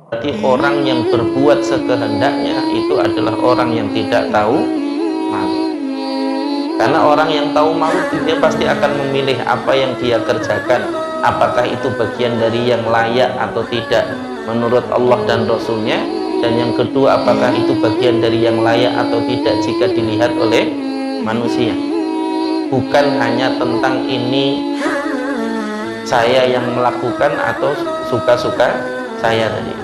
Berarti orang yang berbuat sekehendaknya itu adalah orang yang tidak tahu malu. Karena orang yang tahu malu dia pasti akan memilih apa yang dia kerjakan, apakah itu bagian dari yang layak atau tidak menurut Allah dan Rasulnya, dan yang kedua apakah itu bagian dari yang layak atau tidak jika dilihat oleh manusia. Bukan hanya tentang ini saya yang melakukan atau suka-suka saya tadi.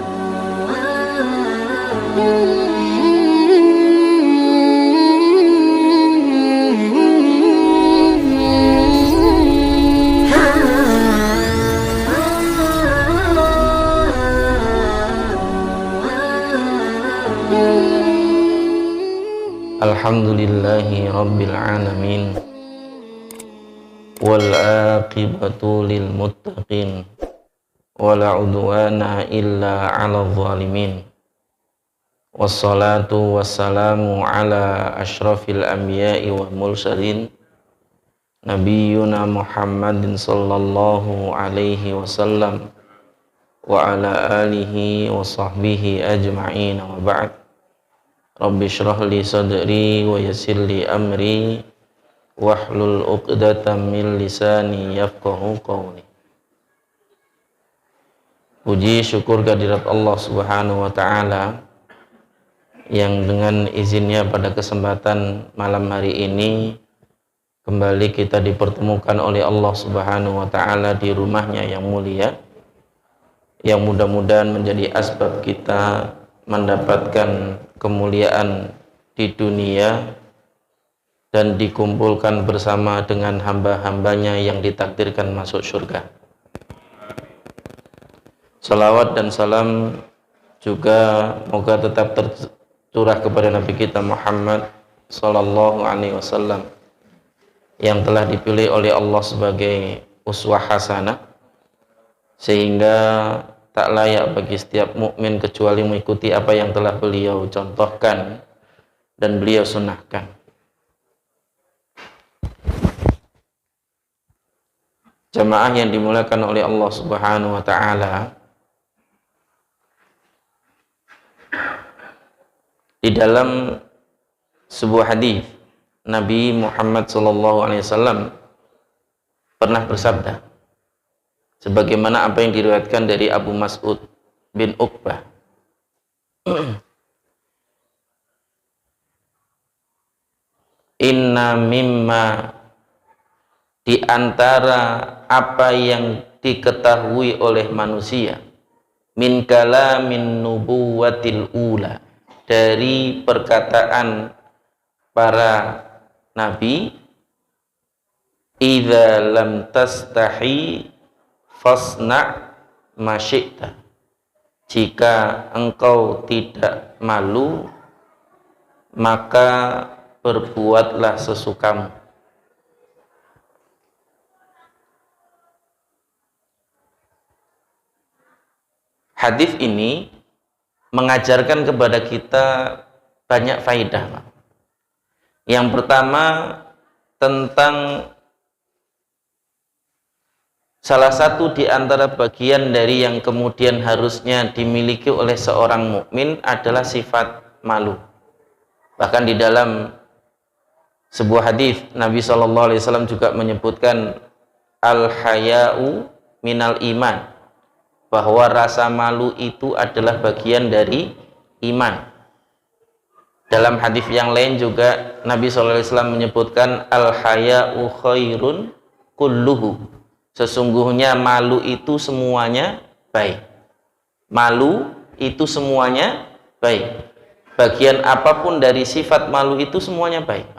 Alhamdulillahi Rabbil Alamin, wal aqibatu lil muttaqin, wala udwana illa 'alal zalimin, wassalatu wassalamu ala asyrafil anbiya'i wal mursalin, nabiyyuna Muhammadin sallallahu alaihi wasallam wa ala alihi wa sahbihi ajma'in, wa ba'd. Rabbi shrah li sadri wa yassir li amri wahlul 'uqdatam min lisani yafqahu qawli. Puji syukur kehadirat Allah Subhanahu wa taala yang dengan izinnya pada kesempatan malam hari ini kembali kita dipertemukan oleh Allah Subhanahu wa taala di rumahnya yang mulia, yang mudah-mudahan menjadi asbab kita mendapatkan kemuliaan di dunia dan dikumpulkan bersama dengan hamba-hambanya yang ditakdirkan masuk surga. Salawat dan salam juga moga tetap tercurah kepada Nabi kita Muhammad sallallahu alaihi wasallam yang telah dipilih oleh Allah sebagai uswah hasanah, sehingga tak layak bagi setiap mukmin kecuali mengikuti apa yang telah beliau contohkan dan beliau sunnahkan. Jamaah yang dimuliakan oleh Allah Subhanahu wa taala, di dalam sebuah hadis Nabi Muhammad sallallahu alaihi wasallam pernah bersabda, sebagaimana apa yang diriwayatkan dari Abu Mas'ud bin Uqbah, inna mimma, di antara apa yang diketahui oleh manusia, min kalamin nubuwatil ula, dari perkataan para nabi, idza lam tastahi fasna ma syi'ta, jika engkau tidak malu maka berbuatlah sesukamu. Hadis ini mengajarkan kepada kita banyak faedah. Yang pertama tentang salah satu di antara bagian dari yang kemudian harusnya dimiliki oleh seorang mukmin adalah sifat malu. Bahkan di dalam sebuah hadis Nabi SAW juga menyebutkan al-haya'u minal iman, bahwa rasa malu itu adalah bagian dari iman. Dalam hadis yang lain juga Nabi SAW menyebutkan al-haya'u khairun kulluhu, sesungguhnya malu itu semuanya baik. Malu itu semuanya baik. Bagian apapun dari sifat malu itu semuanya baik.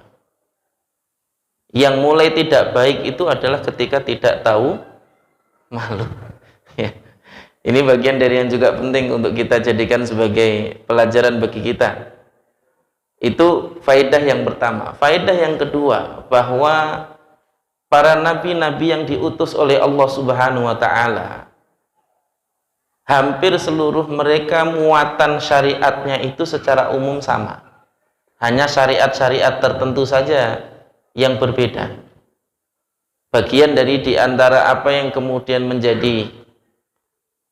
Yang mulai tidak baik itu adalah ketika tidak tahu malu. Ini bagian dari yang juga penting untuk kita jadikan sebagai pelajaran bagi kita. Itu faedah yang pertama. Faedah yang kedua, bahwa para nabi-nabi yang diutus oleh Allah Subhanahu wa taala, hampir seluruh mereka muatan syariatnya itu secara umum sama. Hanya syariat-syariat tertentu saja yang berbeda. Bagian dari di antara apa yang kemudian menjadi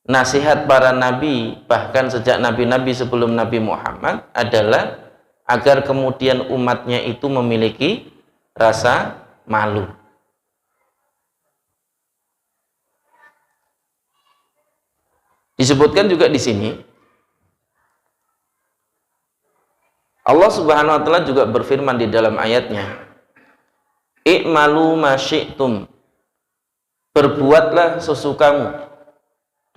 nasihat para nabi, bahkan sejak nabi-nabi sebelum Nabi Muhammad, adalah agar kemudian umatnya itu memiliki rasa malu. Disebutkan juga di sini, Allah Subhanahu wa taala juga berfirman di dalam ayatnya, "I'malu ma syi'tum." Berbuatlah sesukamu.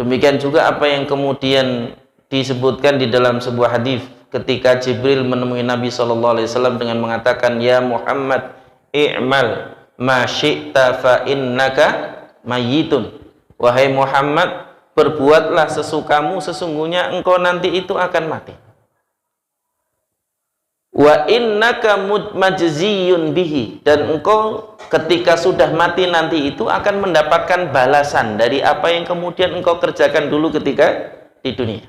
Demikian juga apa yang kemudian disebutkan di dalam sebuah hadis ketika Jibril menemui Nabi SAW dengan mengatakan, "Ya Muhammad, i'mal ma syi'ta fa innaka mayyitun." Wahai Muhammad, berbuatlah sesukamu, sesungguhnya engkau nanti itu akan mati. Wa innaka majziyun bihi, dan engkau ketika sudah mati nanti itu akan mendapatkan balasan dari apa yang kemudian engkau kerjakan dulu ketika di dunia.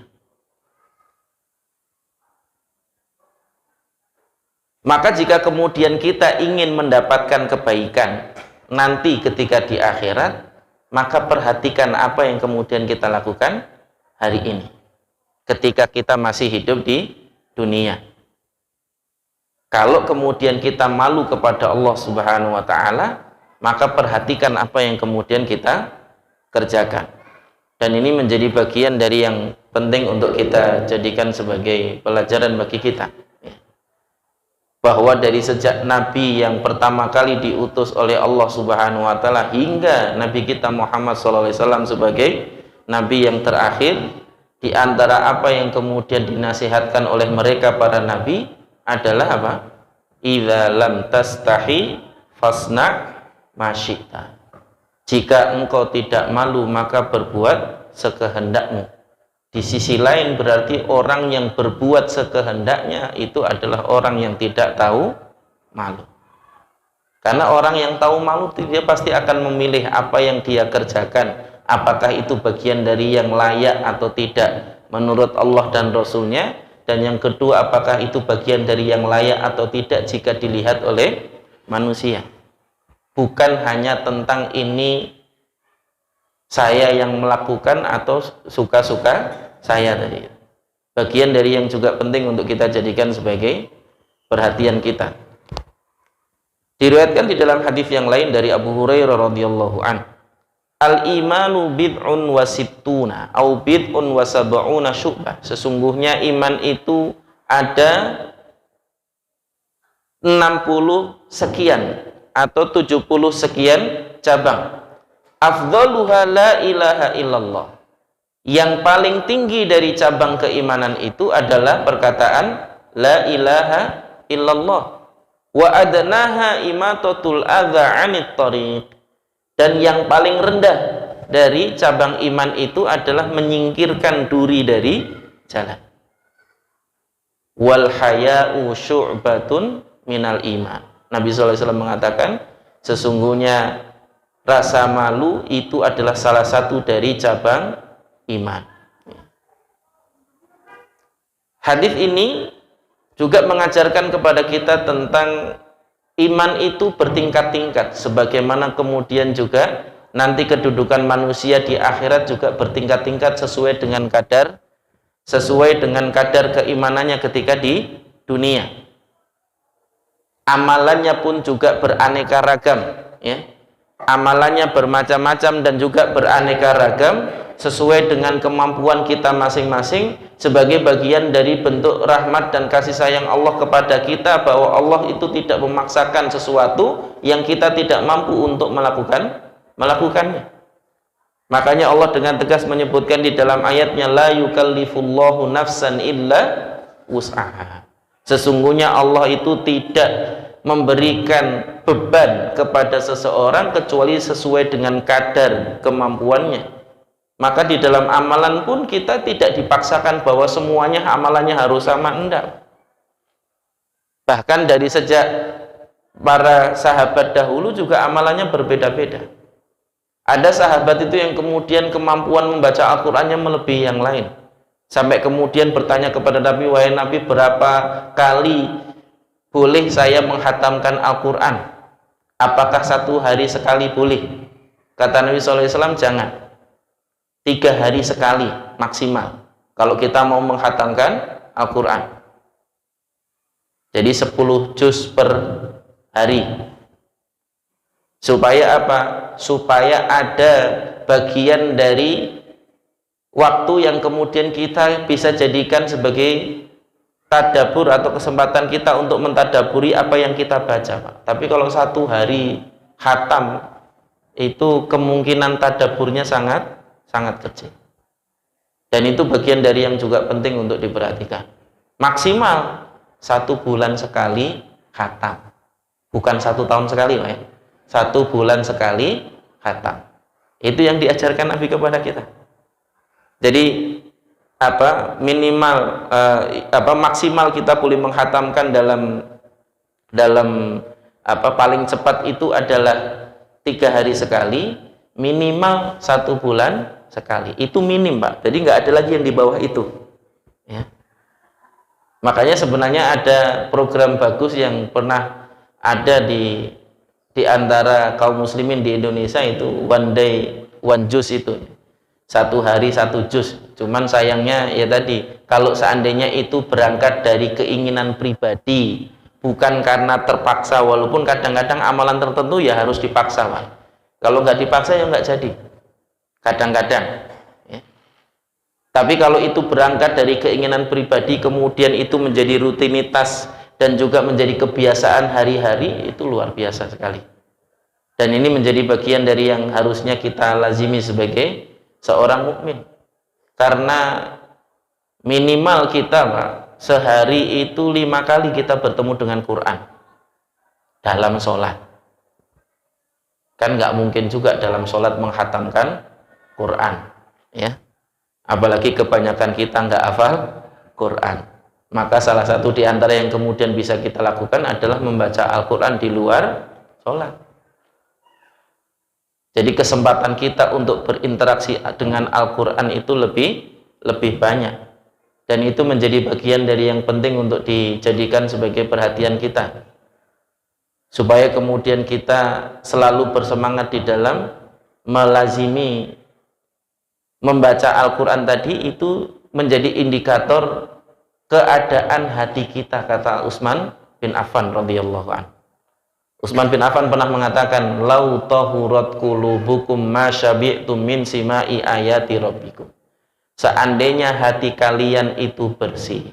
Maka jika kemudian kita ingin mendapatkan kebaikan nanti ketika di akhirat, maka perhatikan apa yang kemudian kita lakukan hari ini ketika kita masih hidup di dunia. Kalau kemudian kita malu kepada Allah Subhanahu wa taala, maka perhatikan apa yang kemudian kita kerjakan. Dan ini menjadi bagian dari yang penting untuk kita jadikan sebagai pelajaran bagi kita. Bahwa dari sejak Nabi yang pertama kali diutus oleh Allah Subhanahu wa taala hingga Nabi kita Muhammad SAW sebagai Nabi yang terakhir, di antara apa yang kemudian dinasihatkan oleh mereka para Nabi adalah apa? Idza lam tastahi fasna ma syi'ta. Jika engkau tidak malu, maka berbuat sekehendakmu. Di sisi lain berarti orang yang berbuat sekehendaknya itu adalah orang yang tidak tahu malu. Karena orang yang tahu malu dia pasti akan memilih apa yang dia kerjakan, apakah itu bagian dari yang layak atau tidak menurut Allah dan Rasulnya. Dan yang kedua, apakah itu bagian dari yang layak atau tidak jika dilihat oleh manusia. Bukan hanya tentang ini saya yang melakukan atau suka-suka saya tadi. Bagian dari yang juga penting untuk kita jadikan sebagai perhatian kita. Diriwayatkan di dalam hadis yang lain dari Abu Hurairah radhiyallahu anhu, "Al-imanu bid'un wa sittuna au bid'un wa sab'una syu'bah." Sesungguhnya iman itu ada 60 sekian atau 70 sekian cabang. Afdhaluha la ilaha illallah. Yang paling tinggi dari cabang keimanan itu adalah perkataan la ilaha illallah. Wa adnaha imatatul adza 'anit thariq. Dan yang paling rendah dari cabang iman itu adalah menyingkirkan duri dari jalan. Wal haya'u syu'batun minal iman. Nabi SAW mengatakan, sesungguhnya rasa malu itu adalah salah satu dari cabang iman. Hadis ini juga mengajarkan kepada kita tentang iman itu bertingkat-tingkat, sebagaimana kemudian juga nanti kedudukan manusia di akhirat juga bertingkat-tingkat sesuai dengan kadar keimanannya ketika di dunia. Amalannya pun juga beraneka ragam, ya. Amalannya bermacam-macam dan juga beraneka ragam sesuai dengan kemampuan kita masing-masing, sebagai bagian dari bentuk rahmat dan kasih sayang Allah kepada kita, bahwa Allah itu tidak memaksakan sesuatu yang kita tidak mampu untuk melakukannya. Makanya Allah dengan tegas menyebutkan di dalam ayatnya, la yukallifullahu nafsan illa wus'aha. Sesungguhnya Allah itu tidak memberikan beban kepada seseorang kecuali sesuai dengan kadar kemampuannya. Maka di dalam amalan pun kita tidak dipaksakan bahwa semuanya amalannya harus sama, enggak. Bahkan dari sejak para sahabat dahulu juga amalannya berbeda-beda. Ada sahabat itu yang kemudian kemampuan membaca Al-Qur'annya melebihi yang lain. Sampai kemudian bertanya kepada Nabi, wahai Nabi, berapa kali boleh saya menghatamkan Al-Qur'an? Apakah satu hari sekali boleh? Kata Nabi SAW, jangan. 3 hari sekali maksimal kalau kita mau menghatamkan Al-Quran. Jadi 10 juz per hari. Supaya apa? Supaya ada bagian dari waktu yang kemudian kita bisa jadikan sebagai tadabbur atau kesempatan kita untuk mentadaburi apa yang kita baca, Pak. Tapi kalau 1 hari khatam itu kemungkinan tadabburnya sangat kecil. Dan itu bagian dari yang juga penting untuk diperhatikan. Maksimal 1 bulan sekali khatam, bukan 1 tahun sekali, Pak. 1 bulan sekali khatam. Itu yang diajarkan Nabi kepada kita. Jadi minimal maksimal kita boleh menghatamkan dalam paling cepat itu adalah 3 hari sekali, minimal 1 bulan sekali. Itu minim, Pak. Jadi nggak ada lagi yang di bawah itu, ya. Makanya sebenarnya ada program bagus yang pernah ada di antara kaum muslimin di Indonesia, itu one day one juz, itu 1 hari 1 juz. Cuman sayangnya ya tadi, kalau seandainya itu berangkat dari keinginan pribadi, bukan karena terpaksa, walaupun kadang-kadang amalan tertentu ya harus dipaksa, Pak. Kalau nggak dipaksa ya nggak jadi, kadang-kadang, ya. Tapi kalau itu berangkat dari keinginan pribadi, kemudian itu menjadi rutinitas dan juga menjadi kebiasaan hari-hari, itu luar biasa sekali. Dan ini menjadi bagian dari yang harusnya kita lazimi sebagai seorang mukmin. Karena minimal kita, Pak, sehari itu 5 kali kita bertemu dengan Quran dalam sholat. Kan nggak mungkin juga dalam sholat menghatamkan Quran, ya. Apalagi kebanyakan kita nggak hafal Quran. Maka salah satu di antara yang kemudian bisa kita lakukan adalah membaca Al-Quran di luar sholat. Jadi kesempatan kita untuk berinteraksi dengan Al-Quran itu lebih banyak. Dan itu menjadi bagian dari yang penting untuk dijadikan sebagai perhatian kita. Supaya kemudian kita selalu bersemangat di dalam melazimi membaca Al-Quran tadi, itu menjadi indikator keadaan hati kita, kata Utsman bin Affan radhiyallahu anhu. Utsman bin Affan pernah mengatakan, lau tahurat qulubukum ma syabi'tum min simai ayati rabbikum. Seandainya hati kalian itu bersih,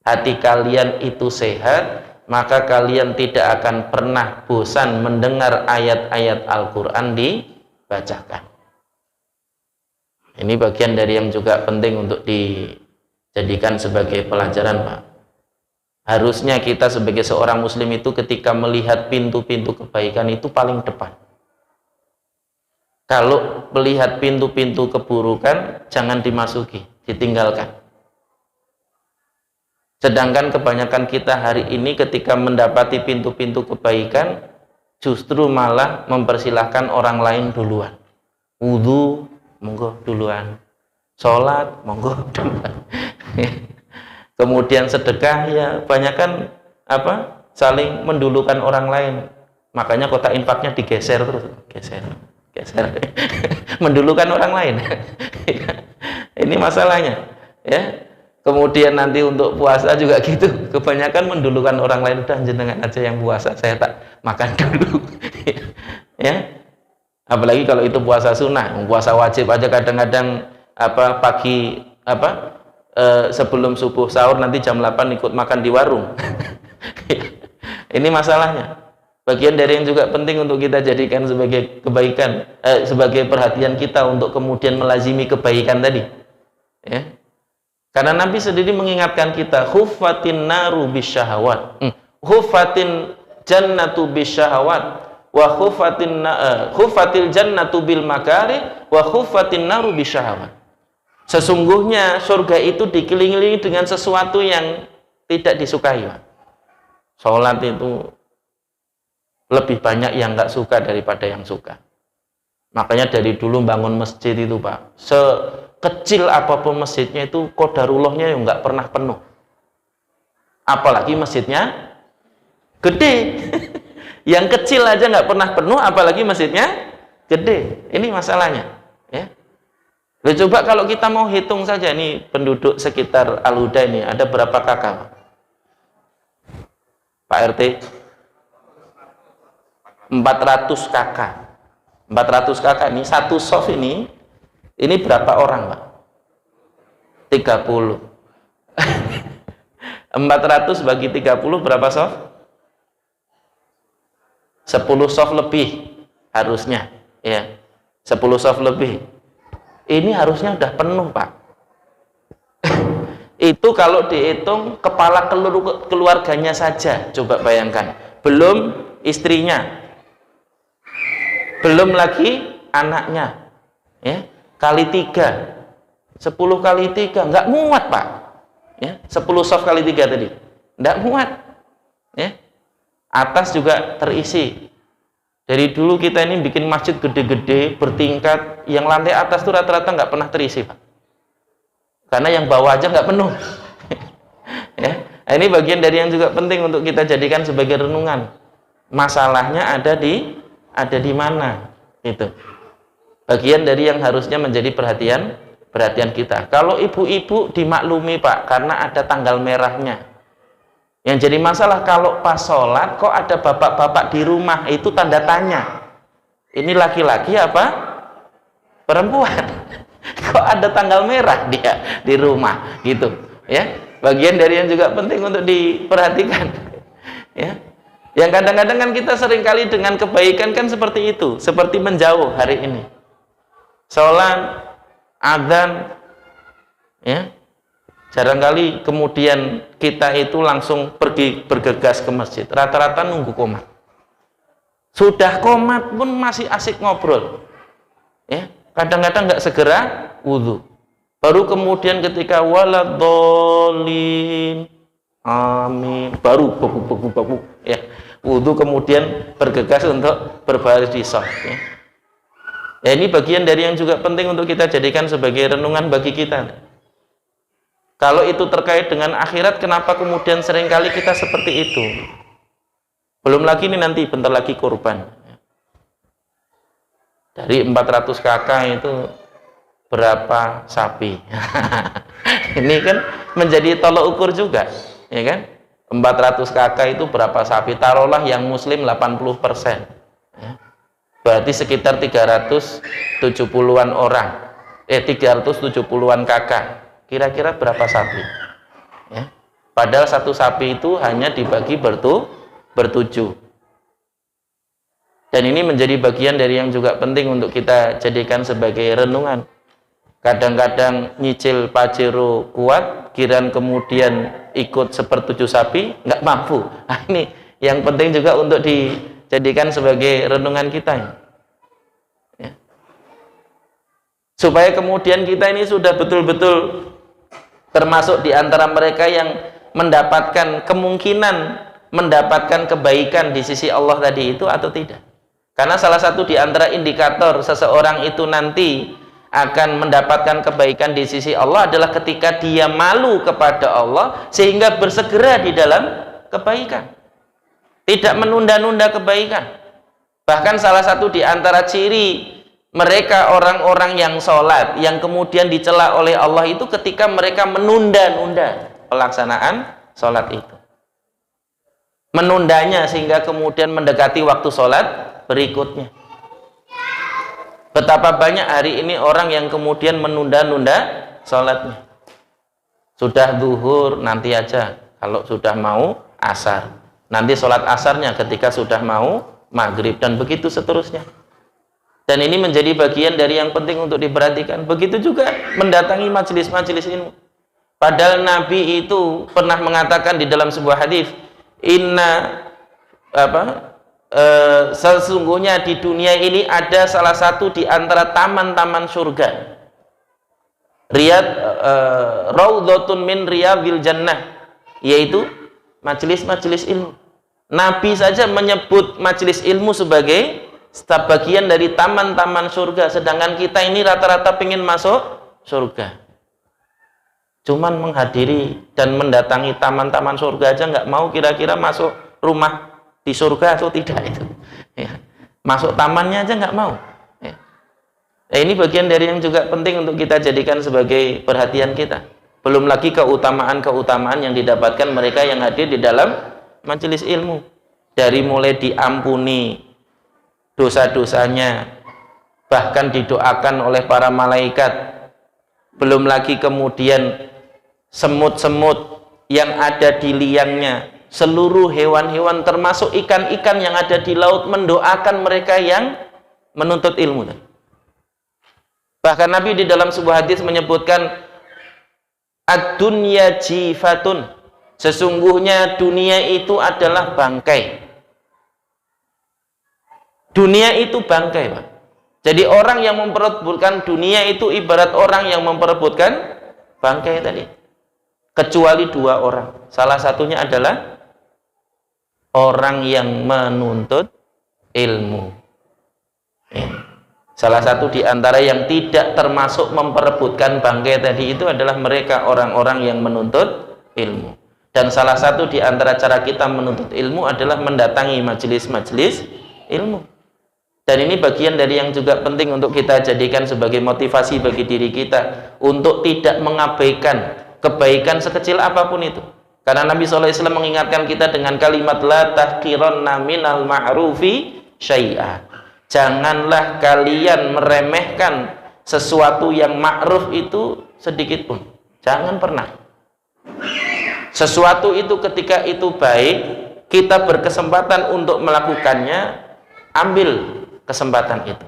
hati kalian itu sehat, maka kalian tidak akan pernah bosan mendengar ayat-ayat Al-Quran dibacakan. Ini bagian dari yang juga penting untuk dijadikan sebagai pelajaran, Pak. Harusnya kita sebagai seorang muslim itu ketika melihat pintu-pintu kebaikan itu paling depan. Kalau melihat pintu-pintu keburukan, jangan dimasuki, ditinggalkan. Sedangkan kebanyakan kita hari ini ketika mendapati pintu-pintu kebaikan, justru malah mempersilahkan orang lain duluan. Wudu, monggo duluan. Sholat, monggo duluan. Kemudian sedekah, ya banyakkan saling mendulukan orang lain. Makanya kotak infaknya digeser terus, geser. Mendulukan orang lain. Ini masalahnya, ya. Kemudian nanti untuk puasa juga gitu, kebanyakan mendulukan orang lain. Udah jenengan aja yang puasa, saya tak makan dulu. Ya. Apalagi kalau itu puasa sunnah, puasa wajib aja kadang-kadang pagi sebelum subuh sahur nanti jam 8 ikut makan di warung. Ini masalahnya. Bagian dari yang juga penting untuk kita jadikan sebagai kebaikan, sebagai perhatian kita untuk kemudian melazimi kebaikan tadi, ya. Karena Nabi sendiri mengingatkan kita, khuffatin naru bisyahawat, khuffatin jannatu bisyahawat, wa khuffatil jannatu bil makari, wa khuffatin naru bisyahawat. Sesungguhnya surga itu dikelilingi dengan sesuatu yang tidak disukai, Pak. Sholat itu lebih banyak yang nggak suka daripada yang suka. Makanya dari dulu bangun masjid itu, Pak, sekecil apapun masjidnya itu qadarullahnya yang nggak pernah penuh. Apalagi masjidnya gede. Yang kecil aja nggak pernah penuh, apalagi masjidnya gede. Ini masalahnya, ya. Loh, coba kalau kita mau hitung saja nih penduduk sekitar Al-Huda ini ada berapa kakak Pak RT? 400 kakak. 400 kakak ini satu soft ini berapa orang Pak? 30. 400 bagi 30 berapa soft? 10 soft lebih harusnya ya. 10 soft lebih. Ini harusnya udah penuh Pak. Itu kalau dihitung kepala keluarganya saja, coba bayangkan, belum istrinya, belum lagi anaknya ya, kali 3, 10 kali 3 nggak muat Pak ya. 10 soft kali 3 tadi nggak muat ya. Atas juga terisi. Dari dulu kita ini bikin masjid gede-gede bertingkat, yang lantai atas tuh rata-rata nggak pernah terisi Pak, karena yang bawah aja nggak penuh. Ya, ini bagian dari yang juga penting untuk kita jadikan sebagai renungan. Masalahnya ada di mana, itu bagian dari yang harusnya menjadi perhatian kita. Kalau ibu-ibu dimaklumi Pak, karena ada tanggal merahnya. Yang jadi masalah kalau pas sholat kok ada bapak-bapak di rumah, itu tanda tanya. Ini laki-laki apa perempuan? Kok ada tanggal merah dia di rumah gitu ya. Bagian dari yang juga penting untuk diperhatikan ya. Yang kadang-kadang kan kita seringkali dengan kebaikan kan seperti itu, seperti menjauh hari ini. Sholat, adzan ya. Jarangkali kemudian kita itu langsung pergi bergegas ke masjid. Rata-rata nunggu komat. Sudah komat pun masih asik ngobrol. Ya, kadang-kadang nggak segera wudhu. Baru kemudian ketika waladhdallin, amin, baru baku ya. Wudhu kemudian bergegas untuk berbaris di shaf. Ya. Ya, ini bagian dari yang juga penting untuk kita jadikan sebagai renungan bagi kita. Kalau itu terkait dengan akhirat, kenapa kemudian seringkali kita seperti itu? Belum lagi ini nanti bentar lagi kurban. Dari 400 kakak itu berapa sapi? Ini kan menjadi tolok ukur juga, ya kan? 400 kakak itu berapa sapi? Taruhlah yang muslim 80%. Ya. Berarti sekitar 370-an orang. 370-an kakak. Kira-kira berapa sapi ya? Padahal satu sapi itu hanya dibagi bertujuh. Dan ini menjadi bagian dari yang juga penting untuk kita jadikan sebagai renungan. Kadang-kadang nyicil pajero kuat, kiran kemudian ikut 1/7 sapi nggak mampu. Nah, ini yang penting juga untuk dijadikan sebagai renungan kita ya. Supaya kemudian kita ini sudah betul-betul termasuk di antara mereka yang mendapatkan kemungkinan mendapatkan kebaikan di sisi Allah tadi itu atau tidak. Karena salah satu di antara indikator seseorang itu nanti akan mendapatkan kebaikan di sisi Allah adalah ketika dia malu kepada Allah sehingga bersegera di dalam kebaikan, tidak menunda-nunda kebaikan. Bahkan salah satu di antara ciri mereka orang-orang yang sholat yang kemudian dicela oleh Allah itu ketika mereka menunda-nunda pelaksanaan sholat itu, menundanya sehingga kemudian mendekati waktu sholat berikutnya. Betapa banyak hari ini orang yang kemudian menunda-nunda sholatnya. Sudah zuhur nanti aja, kalau sudah mau asar nanti sholat asarnya ketika sudah mau maghrib, dan begitu seterusnya. Dan ini menjadi bagian dari yang penting untuk diperhatikan. Begitu juga mendatangi majelis-majelis ilmu. Padahal Nabi itu pernah mengatakan di dalam sebuah hadis, sesungguhnya di dunia ini ada salah satu di antara taman-taman surga. Raudhatun min riyadil jannah, yaitu majelis-majelis ilmu. Nabi saja menyebut majelis ilmu sebagai bagian dari taman-taman surga, sedangkan kita ini rata-rata pengen masuk surga, cuman menghadiri dan mendatangi taman-taman surga aja nggak mau. Kira-kira masuk rumah di surga atau tidak itu ya. Masuk tamannya aja nggak mau ya. Nah, ini bagian dari yang juga penting untuk kita jadikan sebagai perhatian kita. Belum lagi keutamaan-keutamaan yang didapatkan mereka yang hadir di dalam majelis ilmu. Dari mulai diampuni dosa-dosanya, bahkan didoakan oleh para malaikat. Belum lagi kemudian semut-semut yang ada di liangnya, seluruh hewan-hewan termasuk ikan-ikan yang ada di laut mendoakan mereka yang menuntut ilmu. Bahkan Nabi di dalam sebuah hadis menyebutkan ad-dunya jifatun, sesungguhnya dunia itu adalah bangkai. Dunia itu bangkai, Pak. Jadi orang yang memperebutkan dunia itu ibarat orang yang memperebutkan bangkai tadi. Kecuali dua orang. Salah satunya adalah orang yang menuntut ilmu. Salah satu di antara yang tidak termasuk memperebutkan bangkai tadi itu adalah mereka orang-orang yang menuntut ilmu. Dan salah satu di antara cara kita menuntut ilmu adalah mendatangi majelis-majelis ilmu. Dan ini bagian dari yang juga penting untuk kita jadikan sebagai motivasi bagi diri kita untuk tidak mengabaikan kebaikan sekecil apapun itu. Karena Nabi SAW mengingatkan kita dengan kalimat la tahqiranna minal ma'rufi syai'a. Janganlah kalian meremehkan sesuatu yang ma'ruf itu sedikit pun. Jangan pernah. Sesuatu itu ketika itu baik, kita berkesempatan untuk melakukannya, ambil kesempatan itu.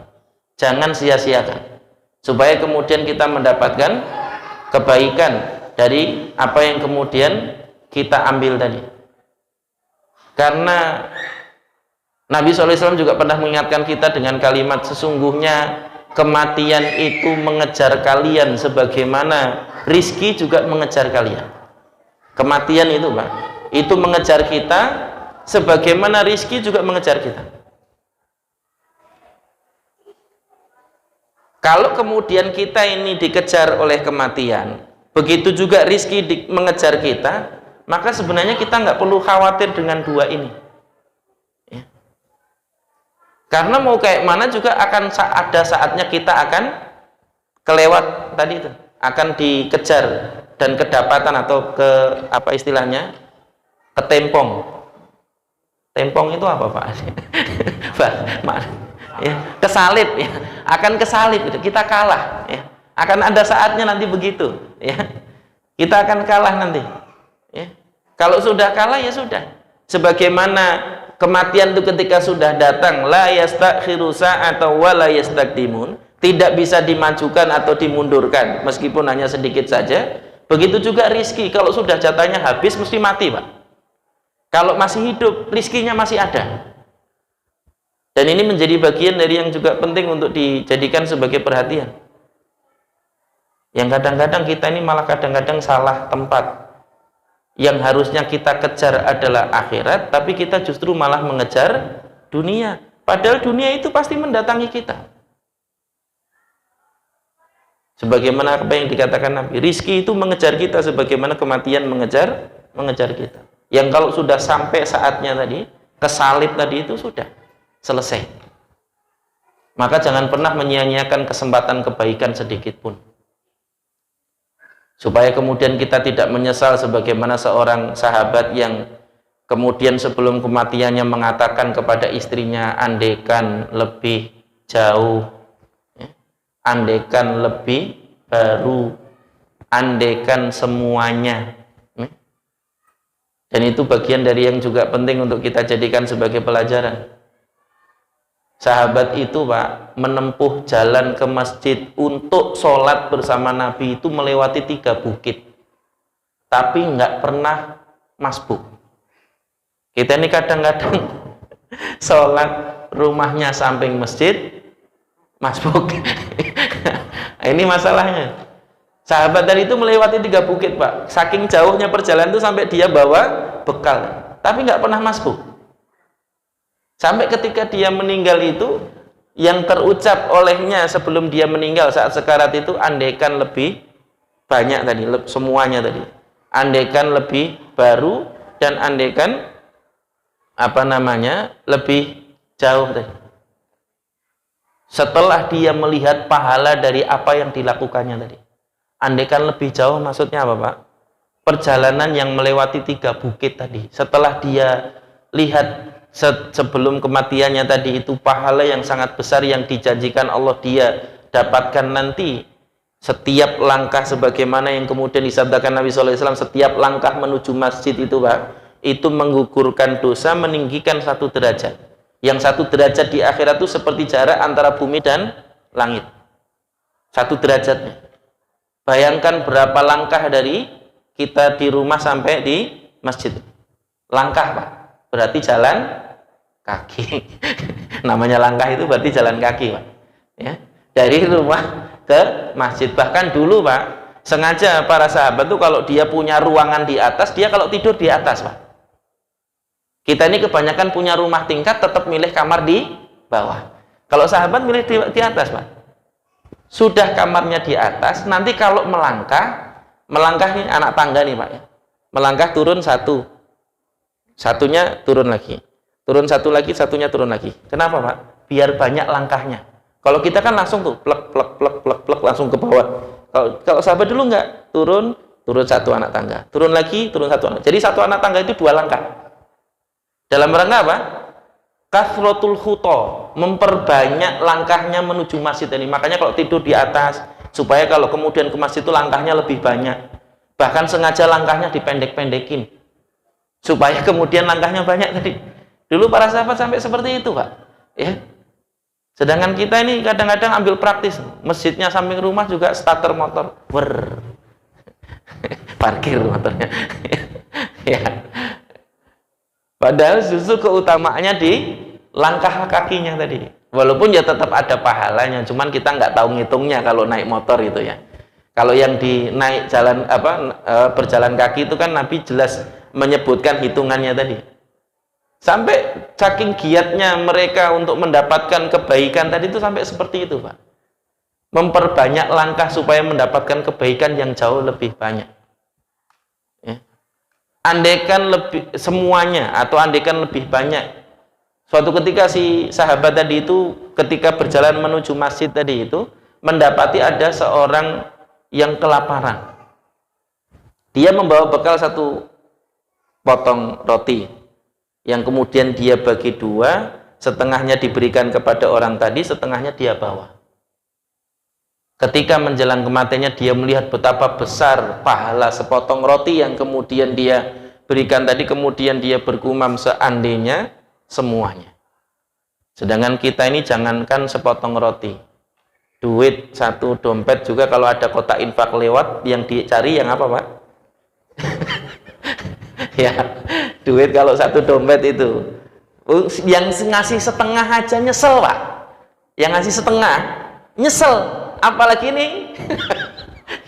Jangan sia-siakan. Supaya kemudian kita mendapatkan kebaikan dari apa yang kemudian kita ambil tadi. Karena Nabi SAW juga pernah mengingatkan kita dengan kalimat sesungguhnya kematian itu mengejar kalian sebagaimana rizki juga mengejar kalian. Kematian itu, Pak, itu mengejar kita sebagaimana rizki juga mengejar kita. Kalau kemudian kita ini dikejar oleh kematian, begitu juga rizki mengejar kita, maka sebenarnya kita nggak perlu khawatir dengan dua ini. Ya. Karena mau kayak mana juga akan ada saatnya kita akan kelewat tadi itu, akan dikejar dan kedapatan atau ke apa istilahnya, ketempong. Tempong itu apa, Pak? Pak, ya, kesalip, ya. Akan kesalip, kita kalah, ya. Akan ada saatnya nanti begitu, ya. Kita akan kalah nanti, ya. Kalau sudah kalah ya sudah. Sebagaimana kematian itu ketika sudah datang, la yastakhiru sa'atan wa la yastakdimun, tidak bisa dimajukan atau dimundurkan meskipun hanya sedikit saja. Begitu juga rizki, kalau sudah jatahnya habis mesti mati, Pak. Kalau masih hidup, rizkinya masih ada. Dan ini menjadi bagian dari yang juga penting untuk dijadikan sebagai perhatian. Yang kadang-kadang kita ini malah kadang-kadang salah tempat. Yang harusnya kita kejar adalah akhirat, tapi kita justru malah mengejar dunia. Padahal dunia itu pasti mendatangi kita. Sebagaimana apa yang dikatakan Nabi, rizki itu mengejar kita sebagaimana kematian mengejar kita. Yang kalau sudah sampai saatnya tadi, kesalib tadi itu sudah selesai. Maka jangan pernah menyia-nyiakan kesempatan kebaikan sedikit pun. Supaya kemudian kita tidak menyesal sebagaimana seorang sahabat yang kemudian sebelum kematiannya mengatakan kepada istrinya, andaikan lebih jauh, andaikan lebih baru, andaikan semuanya. Dan itu bagian dari yang juga penting untuk kita jadikan sebagai pelajaran. Sahabat itu, Pak, menempuh jalan ke masjid untuk sholat bersama Nabi itu melewati 3 bukit, tapi nggak pernah masbuk. Kita ini kadang-kadang sholat rumahnya samping masjid, masbuk. Ini masalahnya. Sahabat tadi itu melewati 3 bukit, Pak. Saking jauhnya perjalanan itu sampai dia bawa bekal, tapi nggak pernah masbuk. Sampai ketika dia meninggal itu, yang terucap olehnya sebelum dia meninggal saat sekarat itu, andaikan lebih banyak tadi, semuanya tadi. Andaikan lebih baru dan andaikan apa namanya lebih jauh tadi. setelah dia melihat pahala dari apa yang dilakukannya tadi. Andaikan lebih jauh maksudnya apa, Pak? Perjalanan yang melewati 3 bukit tadi, setelah dia lihat sebelum kematiannya tadi itu pahala yang sangat besar yang dijanjikan Allah dia dapatkan nanti, setiap langkah sebagaimana yang kemudian disabdakan Nabi SAW, setiap langkah menuju masjid itu, Pak, itu menggugurkan dosa, meninggikan 1 derajat. Yang 1 derajat di akhirat itu seperti jarak antara bumi dan langit. 1 derajatnya. Bayangkan berapa langkah dari kita di rumah sampai di masjid. Langkah, Pak. Berarti jalan kaki. Namanya langkah itu berarti jalan kaki, Pak. Ya. Dari rumah ke masjid. Bahkan dulu, Pak, sengaja para sahabat tuh kalau dia punya ruangan di atas, dia kalau tidur di atas, Pak. Kita ini kebanyakan punya rumah tingkat, tetap milih kamar di bawah. Kalau sahabat milih di atas, Pak. Sudah kamarnya di atas, nanti kalau melangkah ini anak tangga nih, Pak, ya. Melangkah turun 1, satunya turun lagi, turun 1 lagi, satunya turun lagi. Kenapa, Pak? Biar banyak langkahnya. Kalau kita kan langsung tuh plek plek plek plek plek langsung ke bawah. Kalau sahabat dulu enggak, turun 1 anak tangga, turun lagi, turun 1 anak. Jadi 1 anak tangga itu 2 langkah. Dalam rangka apa? Kasrotul khuto, memperbanyak langkahnya menuju masjid ini. Makanya kalau tidur di atas, supaya kalau kemudian ke masjid itu langkahnya lebih banyak. Bahkan sengaja langkahnya dipendek-pendekin, supaya kemudian langkahnya banyak tadi. Dulu para sahabat sampai seperti itu, Pak. Ya. Sedangkan kita ini kadang-kadang ambil praktis. Masjidnya samping rumah juga starter motor. Parkir motornya. Ya. Padahal justru keutamaannya di langkah kakinya tadi. Walaupun ya tetap ada pahalanya, cuman kita nggak tahu ngitungnya kalau naik motor itu ya. Kalau yang di naik jalan berjalan kaki itu kan Nabi jelas menyebutkan hitungannya tadi. Sampai saking giatnya mereka untuk mendapatkan kebaikan tadi itu sampai seperti itu, Pak. Memperbanyak langkah supaya mendapatkan kebaikan yang jauh lebih banyak. Andaikan lebih semuanya atau andaikan lebih banyak, suatu ketika si sahabat tadi itu ketika berjalan menuju masjid tadi itu mendapati ada seorang yang kelaparan. Dia membawa bekal 1 potong roti yang kemudian dia bagi 2, setengahnya diberikan kepada orang tadi, setengahnya dia bawa. Ketika menjelang kematiannya dia melihat betapa besar pahala sepotong roti yang kemudian dia berikan tadi, kemudian dia bergumam seandainya semuanya. Sedangkan kita ini jangankan sepotong roti, duit 1 dompet juga kalau ada kotak infak lewat yang dicari yang apa, Pak? Ya, duit kalau 1 dompet itu yang ngasih setengah aja nyesel, Pak. Yang ngasih setengah nyesel, apalagi ini.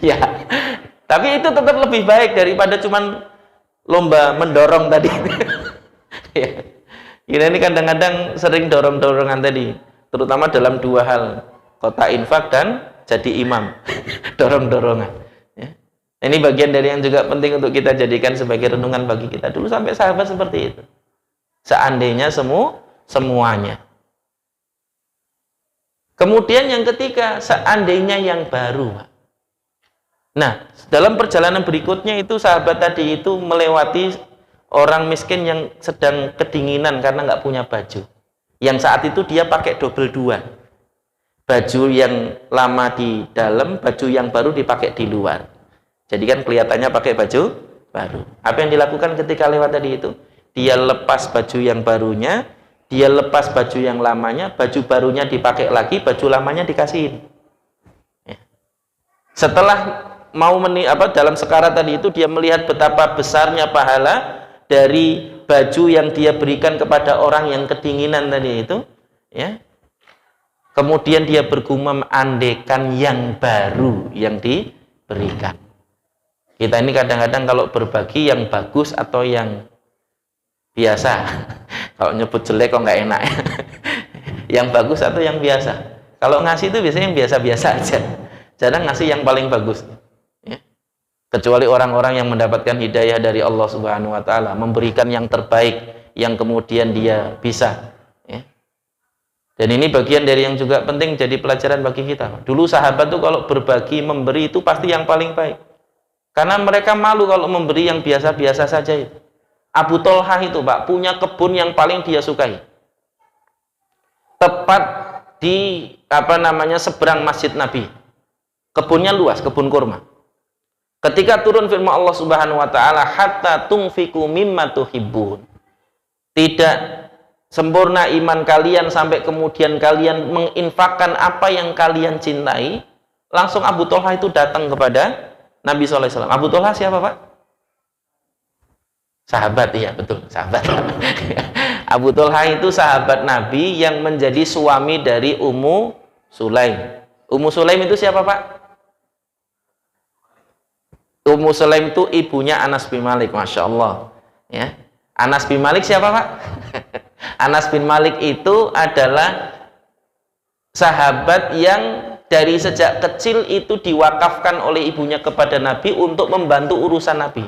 Ya, tapi itu tetap lebih baik daripada cuman lomba mendorong tadi. Ya. Kita ini kadang-kadang sering dorong-dorongan tadi, terutama dalam 2 hal, kotak infak dan jadi imam. Dorong-dorongan. Ya. Ini bagian dari yang juga penting untuk kita jadikan sebagai renungan bagi kita. Dulu sampai sahabat seperti itu. Seandainya semuanya. Kemudian yang ketiga, seandainya yang baru, Pak. Nah, dalam perjalanan berikutnya itu sahabat tadi itu melewati orang miskin yang sedang kedinginan karena nggak punya baju. Yang saat itu dia pakai double 2. Baju yang lama di dalam, baju yang baru dipakai di luar. Jadi kan kelihatannya pakai baju baru. Apa yang dilakukan ketika lewat tadi itu? Dia lepas baju yang barunya, dia lepas baju yang lamanya, baju barunya dipakai lagi, baju lamanya dikasihin. Ya. Setelah mau dalam sekarat tadi itu dia melihat betapa besarnya pahala dari baju yang dia berikan kepada orang yang kedinginan tadi itu, ya. Kemudian dia bergumam, andaikan yang baru yang diberikan. Kita ini kadang-kadang kalau berbagi yang bagus atau yang biasa. Kalau nyebut jelek kok nggak enak. Yang bagus atau yang biasa. Kalau ngasih itu biasanya yang biasa-biasa aja. Jarang ngasih yang paling bagus. Kecuali orang-orang yang mendapatkan hidayah dari Allah Subhanahu wa Ta'ala, memberikan yang terbaik yang kemudian dia bisa, ya. Dan ini bagian dari yang juga penting jadi pelajaran bagi kita. Dulu sahabat tuh kalau berbagi, memberi itu pasti yang paling baik. Karena mereka malu kalau memberi yang biasa-biasa saja itu. Abu Tolhah itu Pak, punya kebun yang paling dia sukai. Tepat di seberang Masjid Nabi. Kebunnya luas, kebun kurma. Ketika turun firman Allah Subhanahu wa taala, hatta tunfiqu mimma tuhibbun. Tidak sempurna iman kalian sampai kemudian kalian menginfakkan apa yang kalian cintai. Langsung Abu Tolhah itu datang kepada Nabi SAW. Abu Tolhah siapa Pak? Sahabat, iya betul, sahabat. Abu Tolhah itu sahabat Nabi yang menjadi suami dari Ummu Sulaim. Ummu Sulaim itu siapa Pak? Ummu Sulaim itu ibunya Anas bin Malik, Masya Allah. Ya. Anas bin Malik siapa Pak? Anas bin Malik itu adalah sahabat yang dari sejak kecil itu diwakafkan oleh ibunya kepada Nabi untuk membantu urusan Nabi.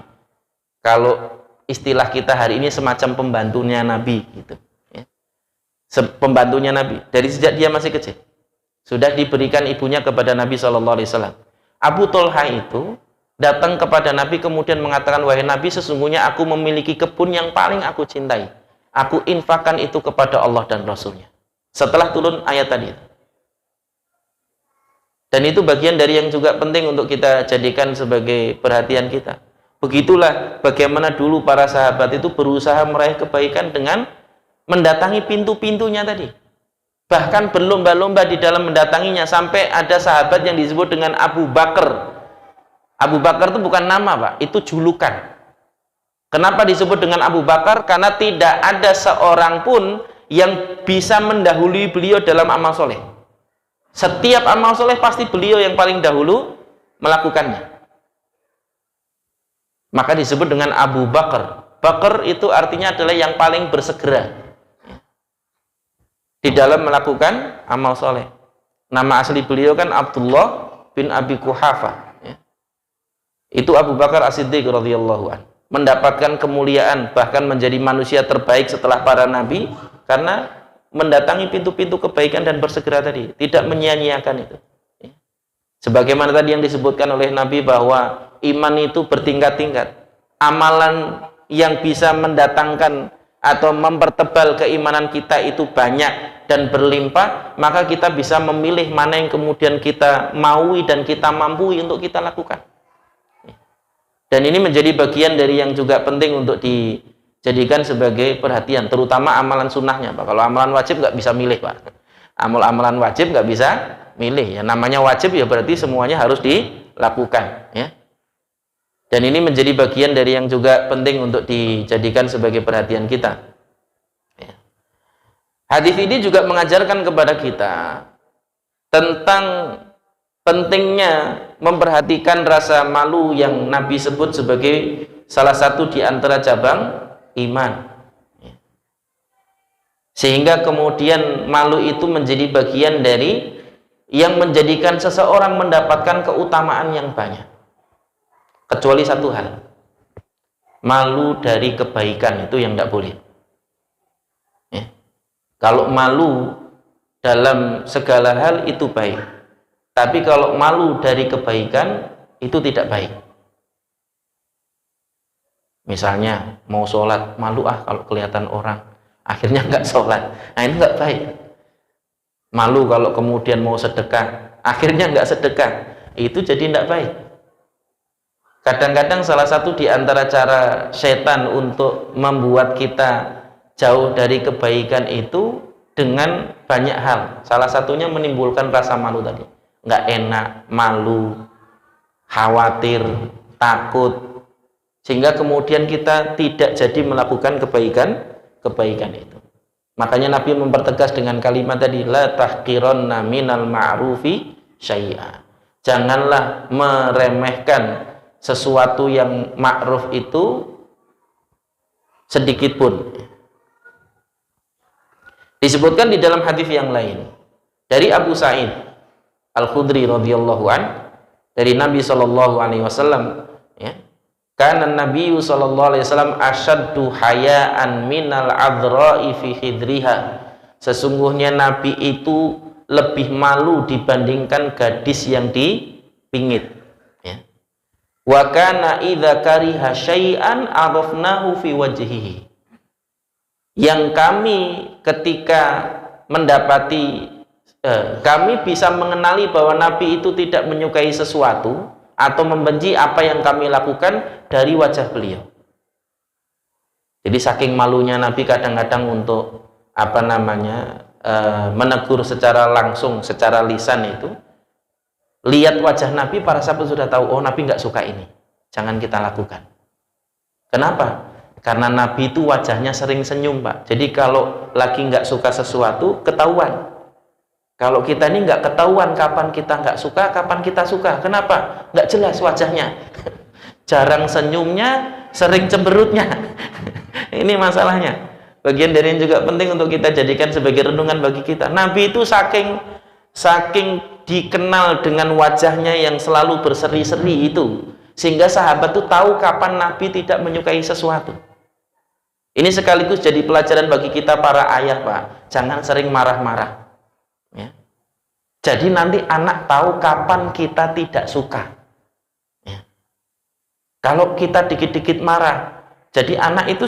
Kalau istilah kita hari ini semacam pembantunya Nabi gitu. Ya. Pembantunya Nabi dari sejak dia masih kecil sudah diberikan ibunya kepada Nabi SAW. Abu Tolhah itu datang kepada Nabi kemudian mengatakan, wahai Nabi, sesungguhnya aku memiliki kebun yang paling aku cintai. Aku infakkan itu kepada Allah dan Rasulnya. Setelah turun ayat tadi. Dan itu bagian dari yang juga penting untuk kita jadikan sebagai perhatian kita. Begitulah bagaimana dulu para sahabat itu berusaha meraih kebaikan dengan mendatangi pintu-pintunya tadi. Bahkan berlomba-lomba di dalam mendatanginya, sampai ada sahabat yang disebut dengan Abu Bakar. Abu Bakar itu bukan nama Pak, itu julukan. Kenapa disebut dengan Abu Bakar? Karena tidak ada seorang pun yang bisa mendahului beliau dalam amal soleh. Setiap amal soleh pasti beliau yang paling dahulu melakukannya. Maka disebut dengan Abu Bakar. Bakar itu artinya adalah yang paling bersegera di dalam melakukan amal soleh. Nama asli beliau kan Abdullah bin Abi Quhafah. Itu Abu Bakar As-Siddiq radhiyallahu an, mendapatkan kemuliaan bahkan menjadi manusia terbaik setelah para nabi karena mendatangi pintu-pintu kebaikan dan bersegera tadi, tidak menyia-nyiakan itu. Sebagaimana tadi yang disebutkan oleh Nabi bahwa iman itu bertingkat-tingkat. Amalan yang bisa mendatangkan atau mempertebal keimanan kita itu banyak dan berlimpah, maka kita bisa memilih mana yang kemudian kita maui dan kita mampu untuk kita lakukan. Dan ini menjadi bagian dari yang juga penting untuk dijadikan sebagai perhatian, terutama amalan sunnahnya Pak. Kalau amalan wajib nggak bisa milih Pak. Amalan wajib nggak bisa milih. Ya, namanya wajib ya berarti semuanya harus dilakukan. Ya. Dan ini menjadi bagian dari yang juga penting untuk dijadikan sebagai perhatian kita. Ya. Hadis ini juga mengajarkan kepada kita tentang pentingnya memperhatikan rasa malu yang Nabi sebut sebagai salah satu di antara cabang iman. Sehingga kemudian malu itu menjadi bagian dari yang menjadikan seseorang mendapatkan keutamaan yang banyak. Kecuali satu hal, malu dari kebaikan itu yang tidak boleh. Ya. Kalau malu dalam segala hal itu baik. Tapi kalau malu dari kebaikan itu tidak baik. Misalnya mau sholat, malu kalau kelihatan orang, akhirnya nggak sholat. Nah ini nggak baik. Malu kalau kemudian mau sedekah, akhirnya nggak sedekah. Itu jadi tidak baik. Kadang-kadang salah satu di antara cara setan untuk membuat kita jauh dari kebaikan itu dengan banyak hal. Salah satunya menimbulkan rasa malu tadi. Nggak enak, malu, khawatir, takut, sehingga kemudian kita tidak jadi melakukan kebaikan itu. Makanya Nabi mempertegas dengan kalimat tadi, la tahqiranna minal ma'rufi syai'a. Janganlah meremehkan sesuatu yang ma'ruf itu sedikit pun. Disebutkan di dalam hadis yang lain dari Abu Sa'id Al-Khudri radhiyallahu an, dari Nabi sallallahu alaihi wasallam, ya. Kana Nabi sallallahu alaihi wasallam asyaddu haya'an minal adra'i fi hidriha. sesungguhnya Nabi itu lebih malu dibandingkan gadis yang dipingit. Ya. Wa kana idza kariha syai'an arafnahu fi wajhihi. Yang kami ketika mendapati kami bisa mengenali bahwa Nabi itu tidak menyukai sesuatu atau membenci apa yang kami lakukan dari wajah beliau. Jadi saking malunya Nabi kadang-kadang untuk menegur secara langsung, secara lisan itu, lihat wajah Nabi, para sahabat sudah tahu, oh Nabi nggak suka ini, jangan kita lakukan. Kenapa? Karena Nabi itu wajahnya sering senyum, Pak. Jadi kalau lagi nggak suka sesuatu, ketahuan. Kalau kita ini nggak ketahuan kapan kita nggak suka, kapan kita suka. Kenapa? Nggak jelas wajahnya. Jarang senyumnya, sering cemberutnya. Ini masalahnya. Bagian dari yang juga penting untuk kita jadikan sebagai renungan bagi kita. Nabi itu saking dikenal dengan wajahnya yang selalu berseri-seri itu, sehingga sahabat itu tahu kapan Nabi tidak menyukai sesuatu. Ini sekaligus jadi pelajaran bagi kita para ayah, Pak. Jangan sering marah-marah. Ya. Jadi nanti anak tahu kapan kita tidak suka. Ya. Kalau kita dikit-dikit marah, jadi anak itu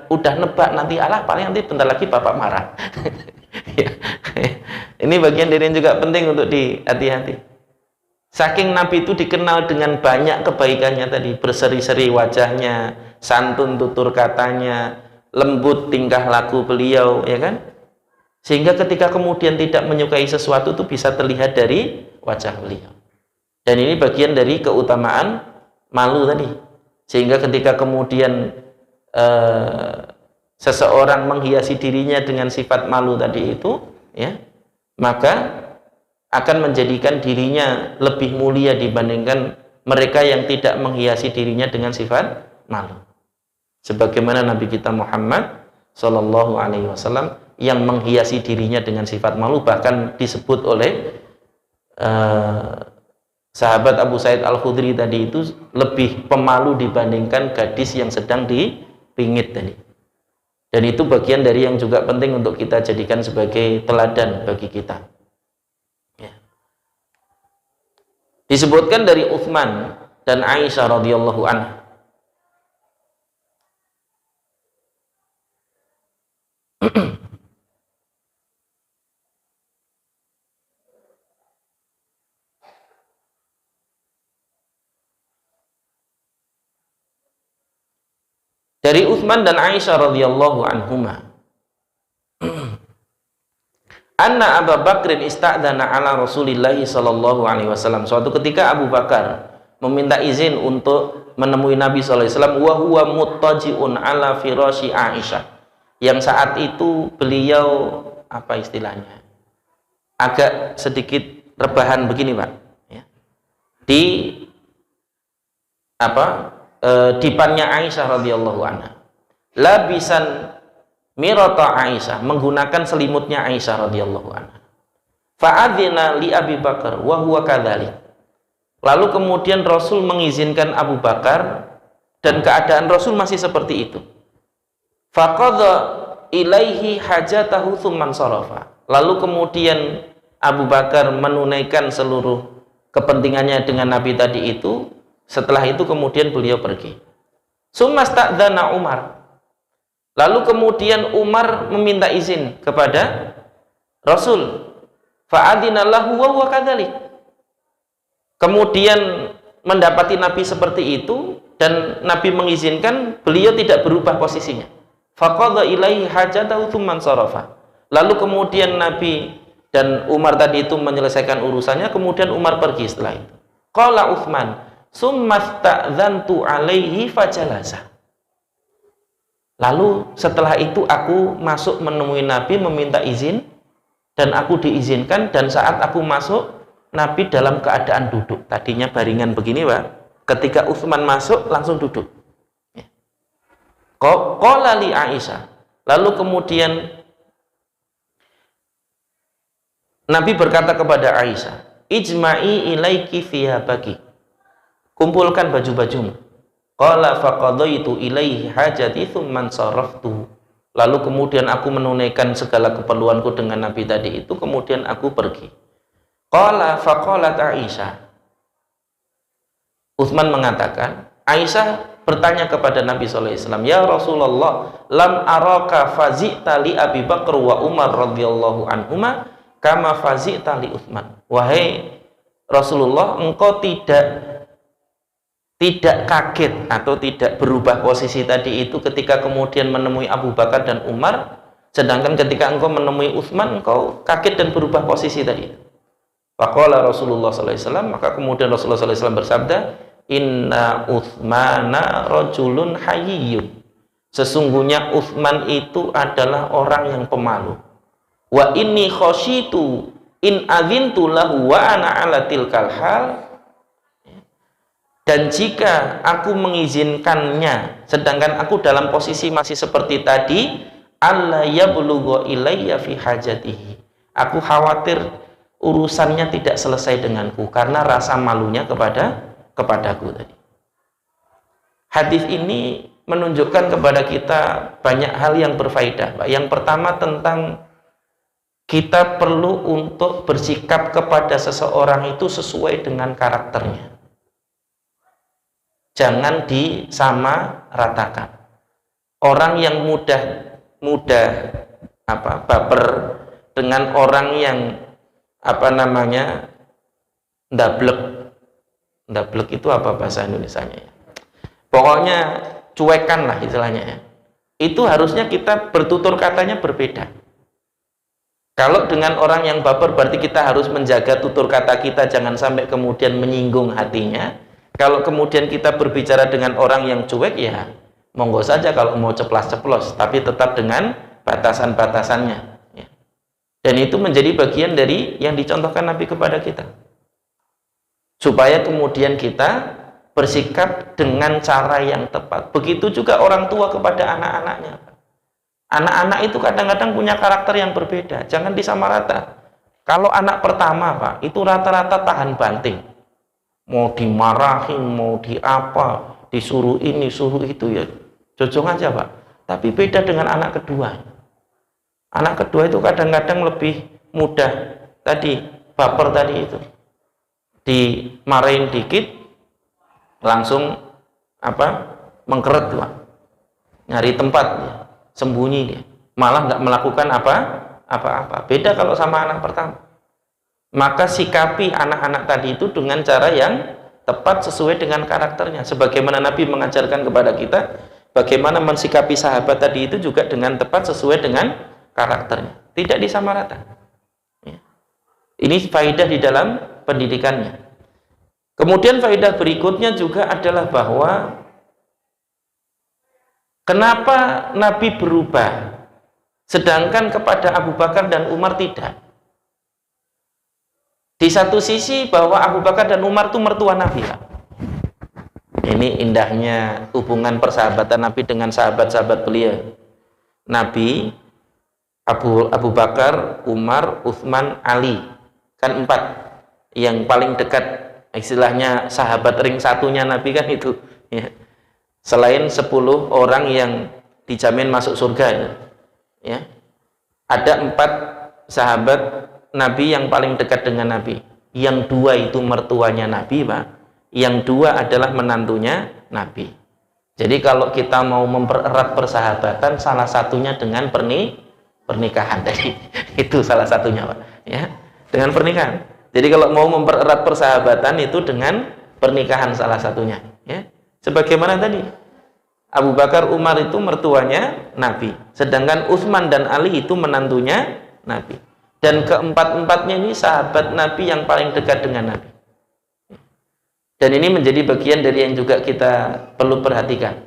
udah nebak nanti, alah paling nanti bentar lagi bapak marah. Ya. Ini bagian dari yang juga penting untuk hati-hati. Saking Nabi itu dikenal dengan banyak kebaikannya tadi, berseri-seri wajahnya, santun tutur katanya, lembut tingkah laku beliau, ya kan? Sehingga ketika kemudian tidak menyukai sesuatu itu bisa terlihat dari wajah beliau. Dan ini bagian dari keutamaan malu tadi. Sehingga ketika kemudian seseorang menghiasi dirinya dengan sifat malu tadi itu, ya, maka akan menjadikan dirinya lebih mulia dibandingkan mereka yang tidak menghiasi dirinya dengan sifat malu. Sebagaimana Nabi kita Muhammad Sallallahu Alaihi Wasallam yang menghiasi dirinya dengan sifat malu, bahkan disebut oleh sahabat Abu Sa'id Al-Khudri tadi itu lebih pemalu dibandingkan gadis yang sedang dipingit tadi. Dan itu bagian dari yang juga penting untuk kita jadikan sebagai teladan bagi kita. Ya. Disebutkan dari Utsman dan Aisyah radhiyallahu anha, dari Utsman dan Aisyah radhiyallahu anhuma, anna Abu Bakrin ista'dana ala Rasulillah sallallahu alaihi wasallam. Suatu ketika Abu Bakar meminta izin untuk menemui Nabi sallallahu alaihi wasallam, wa huwa muttaji'un ala firasyi Aisyah. Yang saat itu beliau apa istilahnya? Agak sedikit rebahan begini, Pak, ya. Di dipannya Aisyah radhiyallahu anha, labisan mirata Aisyah, menggunakan selimutnya Aisyah radhiyallahu anha. Fa'adzina li Abi Bakar wa huwa kadzalik. Lalu kemudian Rasul mengizinkan Abu Bakar dan keadaan Rasul masih seperti itu. Faqadha ilaihi hajatahu tsumman sarafa. Lalu kemudian Abu Bakar menunaikan seluruh kepentingannya dengan Nabi tadi itu. Setelah itu kemudian beliau pergi. Sumasta'dzana Umar. Lalu kemudian Umar meminta izin kepada Rasul. Fa'adzina lahu wa huwa kadzalik. Kemudian mendapati Nabi seperti itu dan Nabi mengizinkan, beliau tidak berubah posisinya. Faqadha ilaihi hajatahu tsumman sarafa. Lalu kemudian Nabi dan Umar tadi itu menyelesaikan urusannya, kemudian Umar pergi setelah itu. Qala Utsman, summasta'dzantu alaihi fajalasa. Lalu setelah itu aku masuk menemui Nabi meminta izin dan aku diizinkan, dan saat aku masuk Nabi dalam keadaan duduk. Tadinya baringan begini, Pak. Ketika Utsman masuk langsung duduk. Qala li Aisyah. Lalu kemudian Nabi berkata kepada Aisyah, ijma'i ilaiki thiyabaki. Kumpulkan baju-bajumu. Qala faqadaitu ilaihi hajati tsumman saraftu. lalu kemudian aku menunaikan segala keperluanku dengan Nabi tadi itu, kemudian aku pergi. Qala faqalat Aisyah. Utsman mengatakan, Aisyah bertanya kepada Nabi sallallahu alaihi wasallam, "Ya Rasulullah, lam araka fazi'ta li Abi Bakar wa Umar radhiyallahu anhuma kama fazi'ta li Utsman." Wahai Rasulullah, engkau tidak kaget atau tidak berubah posisi tadi itu ketika kemudian menemui Abu Bakar dan Umar, sedangkan ketika engkau menemui Utsman engkau kaget dan berubah posisi tadi. Faqala Rasulullah sallallahu alaihi wasallam, maka kemudian Rasulullah sallallahu alaihi wasallam bersabda, "Inna Utsmana rajulun hayyun." Sesungguhnya Utsman itu adalah orang yang pemalu. Wa inni khasyitu in adzintu lahu wa ana ala tilkal hal. Dan jika aku mengizinkannya sedangkan aku dalam posisi masih seperti tadi, alla yablugha ilayya fi hajatihi. Aku khawatir urusannya tidak selesai denganku karena rasa malunya kepadaku tadi. Hadis ini menunjukkan kepada kita banyak hal yang berfaedah. Yang pertama tentang kita perlu untuk bersikap kepada seseorang itu sesuai dengan karakternya. Jangan disamaratakan. Orang yang mudah baper dengan orang yang ndablek itu apa bahasa Indonesianya ya? Pokoknya cuekan lah istilahnya ya. Itu harusnya kita bertutur katanya berbeda. Kalau dengan orang yang baper berarti kita harus menjaga tutur kata kita jangan sampai kemudian menyinggung hatinya. Kalau kemudian kita berbicara dengan orang yang cuek, ya monggo saja kalau mau ceplas-ceplos, tapi tetap dengan batasan-batasannya. Ya. Dan itu menjadi bagian dari yang dicontohkan Nabi kepada kita. Supaya kemudian kita bersikap dengan cara yang tepat. Begitu juga orang tua kepada anak-anaknya. Anak-anak itu kadang-kadang punya karakter yang berbeda. Jangan disamarata. Kalau anak pertama, Pak, itu rata-rata tahan banting. Mau dimarahin, mau disuruh ini, suruh itu, ya jojong aja Pak. Tapi beda dengan anak kedua. Anak kedua itu kadang-kadang lebih mudah tadi, baper tadi itu. Dimarahin dikit, langsung mengkeret Pak. Nyari tempat, ya. Sembunyi dia. Malah nggak melakukan apa-apa. Beda kalau sama anak pertama. Maka sikapi anak-anak tadi itu dengan cara yang tepat sesuai dengan karakternya. Sebagaimana Nabi mengajarkan kepada kita, bagaimana mensikapi sahabat tadi itu juga dengan tepat sesuai dengan karakternya. Tidak disamaratakan. Ya. Ini faidah di dalam pendidikannya. Kemudian faidah berikutnya juga adalah bahwa kenapa Nabi berubah, sedangkan kepada Abu Bakar dan Umar tidak. Di satu sisi bahwa Abu Bakar dan Umar itu mertua Nabi, Pak. Ini indahnya hubungan persahabatan Nabi dengan sahabat-sahabat beliau. Nabi, Abu Bakar, Umar, Utsman, Ali. Kan 4. Yang paling dekat, istilahnya sahabat ring satunya Nabi kan itu. Ya. Selain 10 orang yang dijamin masuk surga. Ya. Ada 4 sahabat Nabi yang paling dekat dengan Nabi. Yang 2 itu mertuanya Nabi, Pak. Yang 2 adalah menantunya Nabi. Jadi kalau kita mau mempererat persahabatan, salah satunya dengan pernikahan. Itu salah satunya, Pak. Ya, dengan pernikahan. Jadi kalau mau mempererat persahabatan itu dengan pernikahan salah satunya. Ya, sebagaimana tadi Abu Bakar, Umar itu mertuanya Nabi. Sedangkan Utsman dan Ali itu menantunya Nabi. Dan keempat-empatnya ini sahabat Nabi yang paling dekat dengan Nabi. Dan ini menjadi bagian dari yang juga kita perlu perhatikan.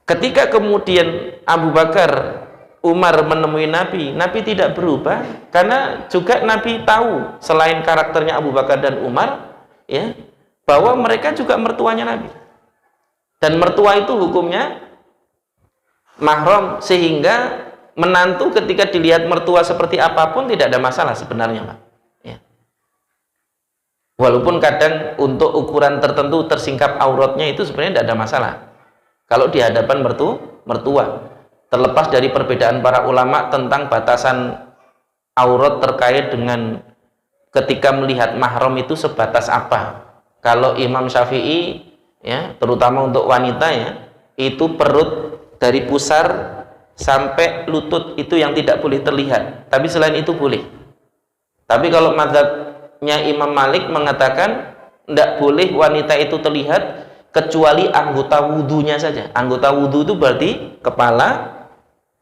Ketika kemudian Abu Bakar, Umar menemui Nabi, Nabi tidak berubah karena juga Nabi tahu selain karakternya Abu Bakar dan Umar, ya, bahwa mereka juga mertuanya Nabi. Dan mertua itu hukumnya mahram, sehingga menantu ketika dilihat mertua seperti apapun tidak ada masalah sebenarnya, Pak. Ya. Walaupun kadang untuk ukuran tertentu tersingkap auratnya itu sebenarnya tidak ada masalah kalau di hadapan mertua. Terlepas dari perbedaan para ulama tentang batasan aurat terkait dengan ketika melihat mahram itu sebatas apa. Kalau Imam Syafi'i ya, terutama untuk wanita ya, itu perut dari pusar sampai lutut itu yang tidak boleh terlihat, tapi selain itu boleh. Tapi kalau mazhabnya Imam Malik mengatakan tidak boleh wanita itu terlihat kecuali anggota wudhunya saja. Anggota wudhu itu berarti kepala,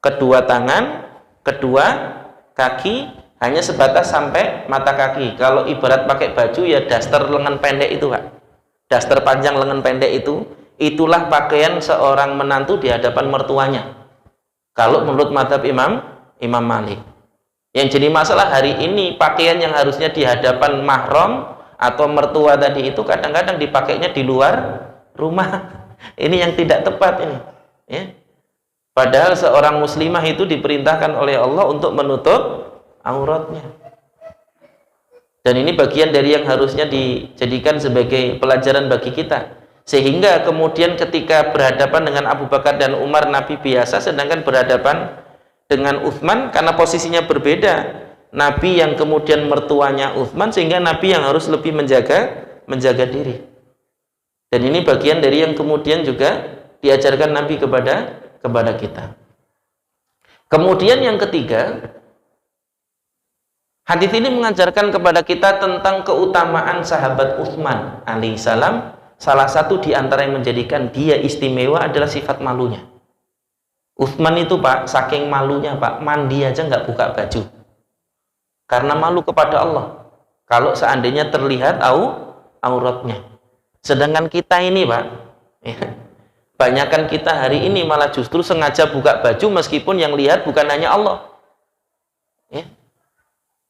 kedua tangan, kedua kaki, hanya sebatas sampai mata kaki. Kalau ibarat pakai baju ya daster lengan pendek itu Pak, daster panjang lengan pendek itu, itulah pakaian seorang menantu di hadapan mertuanya kalau menurut mazhab Imam Malik. Yang jadi masalah hari ini, pakaian yang harusnya di hadapan mahram atau mertua tadi itu kadang-kadang dipakainya di luar rumah. Ini yang tidak tepat ini ya. Padahal seorang muslimah itu diperintahkan oleh Allah untuk menutup auratnya. Dan ini bagian dari yang harusnya dijadikan sebagai pelajaran bagi kita. Sehingga kemudian ketika berhadapan dengan Abu Bakar dan Umar, Nabi biasa, sedangkan berhadapan dengan Utsman karena posisinya berbeda. Nabi yang kemudian mertuanya Utsman, sehingga Nabi yang harus lebih menjaga diri. Dan ini bagian dari yang kemudian juga diajarkan Nabi kepada kita. Kemudian yang ketiga, hadis ini mengajarkan kepada kita tentang keutamaan sahabat Utsman alaihissalam. Salah satu di antara yang menjadikan dia istimewa adalah sifat malunya. Utsman itu Pak, saking malunya Pak, mandi aja nggak buka baju karena malu kepada Allah kalau seandainya terlihat auratnya. Sedangkan kita ini Pak ya, banyakan kita hari ini malah justru sengaja buka baju meskipun yang lihat bukan hanya Allah ya.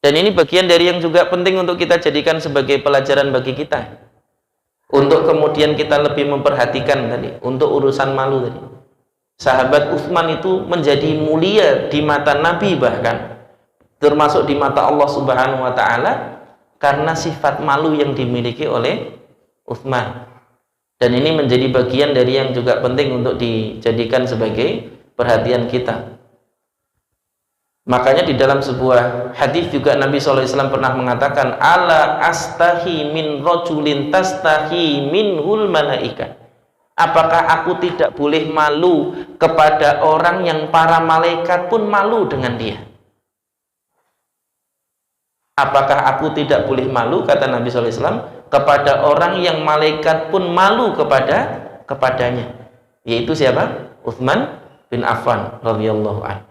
Dan ini bagian dari yang juga penting untuk kita jadikan sebagai pelajaran bagi kita, untuk kemudian kita lebih memperhatikan tadi untuk urusan malu tadi. Sahabat Utsman itu menjadi mulia di mata Nabi, bahkan termasuk di mata Allah Subhanahu wa taala karena sifat malu yang dimiliki oleh Utsman. Dan ini menjadi bagian dari yang juga penting untuk dijadikan sebagai perhatian kita. Makanya di dalam sebuah hadis juga Nabi SAW pernah mengatakan, ala astahi min rajulin tastahi minhul malaika. Apakah aku tidak boleh malu kepada orang yang para malaikat pun malu dengan dia? Apakah aku tidak boleh malu, kata Nabi SAW, kepada orang yang malaikat pun malu kepadanya? Yaitu siapa? Utsman bin Affan radhiyallahu anhu.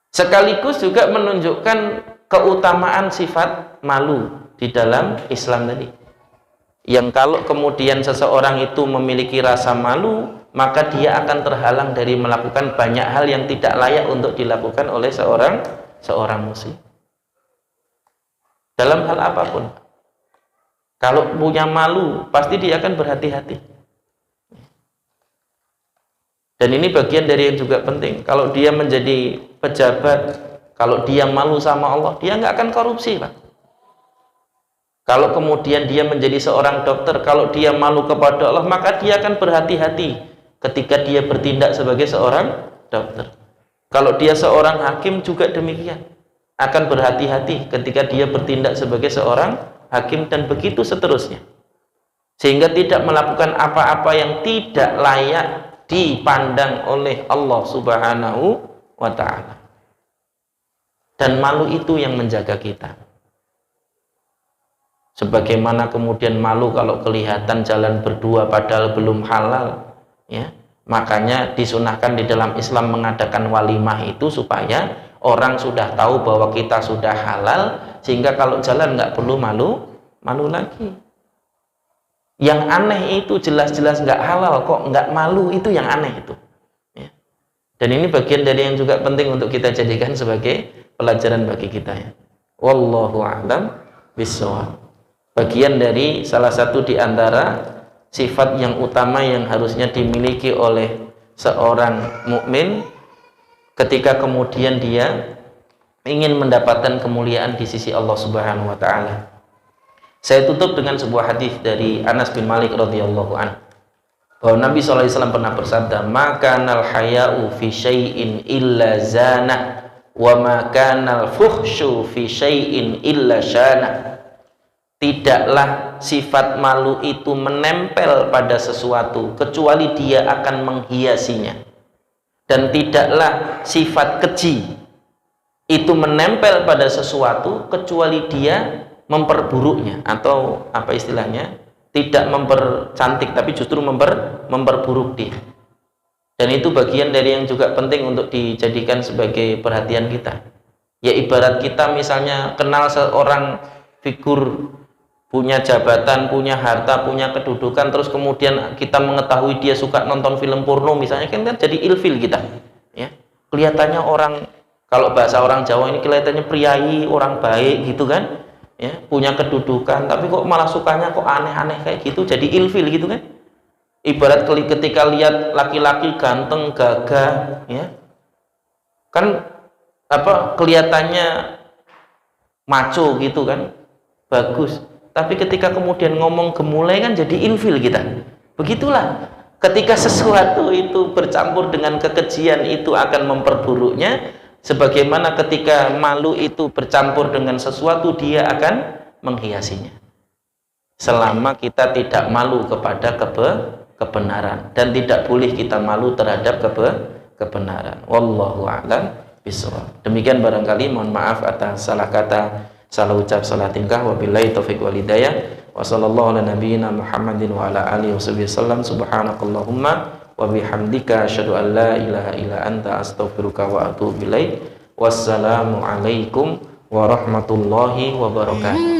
Sekaligus juga menunjukkan keutamaan sifat malu di dalam Islam tadi. Yang kalau kemudian seseorang itu memiliki rasa malu, maka dia akan terhalang dari melakukan banyak hal yang tidak layak untuk dilakukan oleh seorang muslim. Dalam hal apapun. Kalau punya malu, pasti dia akan berhati-hati. Dan ini bagian dari yang juga penting. Kalau dia menjadi pejabat, kalau dia malu sama Allah, dia nggak akan korupsi, Pak. Kalau kemudian dia menjadi seorang dokter, kalau dia malu kepada Allah, maka dia akan berhati-hati ketika dia bertindak sebagai seorang dokter. Kalau dia seorang hakim juga demikian, akan berhati-hati ketika dia bertindak sebagai seorang hakim, dan begitu seterusnya. Sehingga tidak melakukan apa-apa yang tidak layak dipandang oleh Allah Subhanahu wa ta'ala. Dan malu itu yang menjaga kita. Sebagaimana kemudian malu kalau kelihatan jalan berdua padahal belum halal ya. Makanya disunahkan di dalam Islam mengadakan walimah itu supaya orang sudah tahu bahwa kita sudah halal, sehingga kalau jalan nggak perlu malu lagi. Yang aneh itu jelas-jelas nggak halal kok nggak malu, itu yang aneh itu ya. Dan ini bagian dari yang juga penting untuk kita jadikan sebagai pelajaran bagi kita ya. Wallahu a'lam bishawab. Bagian dari salah satu di antara sifat yang utama yang harusnya dimiliki oleh seorang mukmin ketika kemudian dia ingin mendapatkan kemuliaan di sisi Allah Subhanahu wa taala. Saya tutup dengan sebuah hadis dari Anas bin Malik radhiyallahu anhu, bahwa Nabi SAW pernah bersabda, makanal haya'u fi syai'in illa zana wa makanal fuhsyu fi syai'in illa syana. Tidaklah sifat malu itu menempel pada sesuatu kecuali dia akan menghiasinya, dan tidaklah sifat keji itu menempel pada sesuatu kecuali dia memperburuknya, atau apa istilahnya, tidak mempercantik tapi justru memperburuk dia. Dan itu bagian dari yang juga penting untuk dijadikan sebagai perhatian kita. Ya ibarat kita misalnya kenal seorang figur, punya jabatan, punya harta, punya kedudukan, terus kemudian kita mengetahui dia suka nonton film porno misalnya, kan jadi ilfil kita, ya. Kelihatannya orang, kalau bahasa orang Jawa ini kelihatannya priayi, orang baik gitu kan, ya, punya kedudukan, tapi kok malah sukanya kok aneh-aneh kayak gitu, jadi ilfil gitu kan. Ibarat ketika lihat laki-laki ganteng, gagah, ya, kan apa kelihatannya maco gitu kan, bagus, tapi ketika kemudian ngomong gemulai kan jadi ilfil kita. Begitulah ketika sesuatu itu bercampur dengan kekejian, itu akan memperburuknya. Sebagaimana ketika malu itu bercampur dengan sesuatu, dia akan menghiasinya. Selama kita tidak malu kepada kebenaran, dan tidak boleh kita malu terhadap kebenaran. Wallahu a'lam bishawab. Demikian barangkali, mohon maaf atas salah kata, salah ucap, salah tingkah. Wabillahi taufiq wal hidayah. Wa sallallahu ala nabiyyina Muhammadin wa ala alihi wasallam. Subhanakallahumma wa bihamdika asyhadu an la ilaha illa anta astaghfiruka wa atubu ilaik. Wassalamu alaikum warahmatullahi wabarakatuh.